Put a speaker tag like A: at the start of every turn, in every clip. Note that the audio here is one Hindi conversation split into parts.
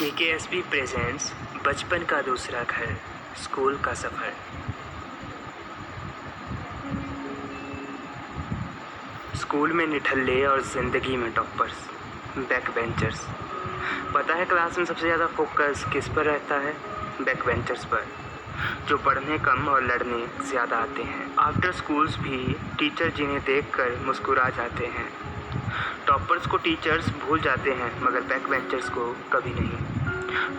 A: KKSB प्रेजेंट्स बचपन का दूसरा घर, स्कूल का सफ़र। स्कूल में निठल्ले और ज़िंदगी में टॉपर्स, बैक बेंचर्स। पता है क्लास में सबसे ज़्यादा फोकस किस पर रहता है? बैक बेंचर्स पर, जो पढ़ने कम और लड़ने ज़्यादा आते हैं। आफ्टर स्कूल्स भी टीचर जिन्हें देखकर मुस्कुरा जाते हैं। टॉपर्स को टीचर्स भूल जाते हैं मगर बैक बेंचर्स को कभी नहीं।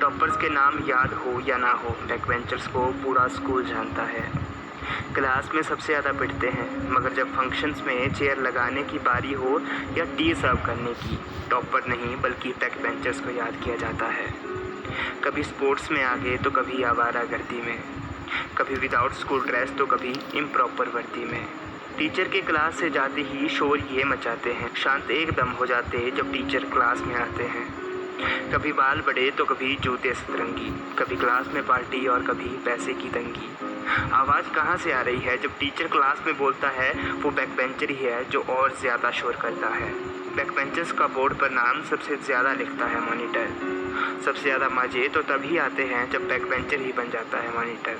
A: टॉपर्स के नाम याद हो या ना हो, बैक बेंचर्स को पूरा स्कूल जानता है। क्लास में सबसे ज़्यादा पिटते हैं मगर जब फंक्शंस में चेयर लगाने की बारी हो या टी सर्व करने की, टॉपर नहीं बल्कि बैक बेंचर्स को याद किया जाता है। कभी स्पोर्ट्स में आगे तो कभी आवारागर्दी में, कभी विदाउट स्कूल ड्रेस तो कभी इम्प्रॉपर वर्दी में। टीचर के क्लास से जाते ही शोर ये मचाते हैं, शांत एकदम हो जाते जब टीचर क्लास में आते हैं। कभी बाल बड़े तो कभी जूते सतरंगी, कभी क्लास में पार्टी और कभी पैसे की तंगी। आवाज़ कहाँ से आ रही है जब टीचर क्लास में बोलता है? वो बैक बेंचर ही है जो और ज़्यादा शोर करता है। बैक बेंचर्स का बोर्ड पर नाम सबसे ज़्यादा लिखता है मॉनिटर। सबसे ज़्यादा मज़े तो तभी आते हैं जब बैक बेंचर ही बन जाता है मॉनिटर।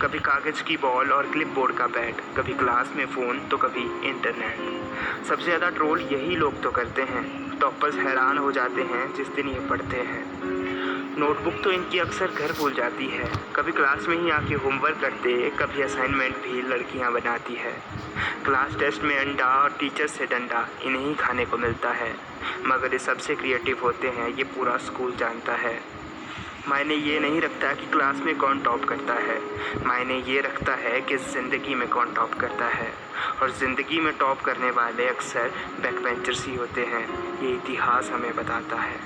A: कभी कागज़ की बॉल और क्लिप बोर्ड का बैट, कभी क्लास में फ़ोन तो कभी इंटरनेट। सबसे ज़्यादा ट्रोल यही लोग तो करते हैं। टॉपर्स हैरान हो जाते हैं जिस दिन ये पढ़ते हैं। नोटबुक तो इनकी अक्सर घर भूल जाती है। कभी क्लास में ही आके होमवर्क करते, कभी असाइनमेंट भी लड़कियां बनाती है। क्लास टेस्ट में अंडा और टीचर से डंडा इन्हें ही खाने को मिलता है मगर ये सबसे क्रिएटिव होते हैं, ये पूरा स्कूल जानता है। मायने ये नहीं रखता कि क्लास में कौन टॉप करता है, मायने ये रखता है कि ज़िंदगी में कौन टॉप करता है। और ज़िंदगी में टॉप करने वाले अक्सर बैक बेंचर्स ही होते हैं, ये इतिहास हमें बताता है।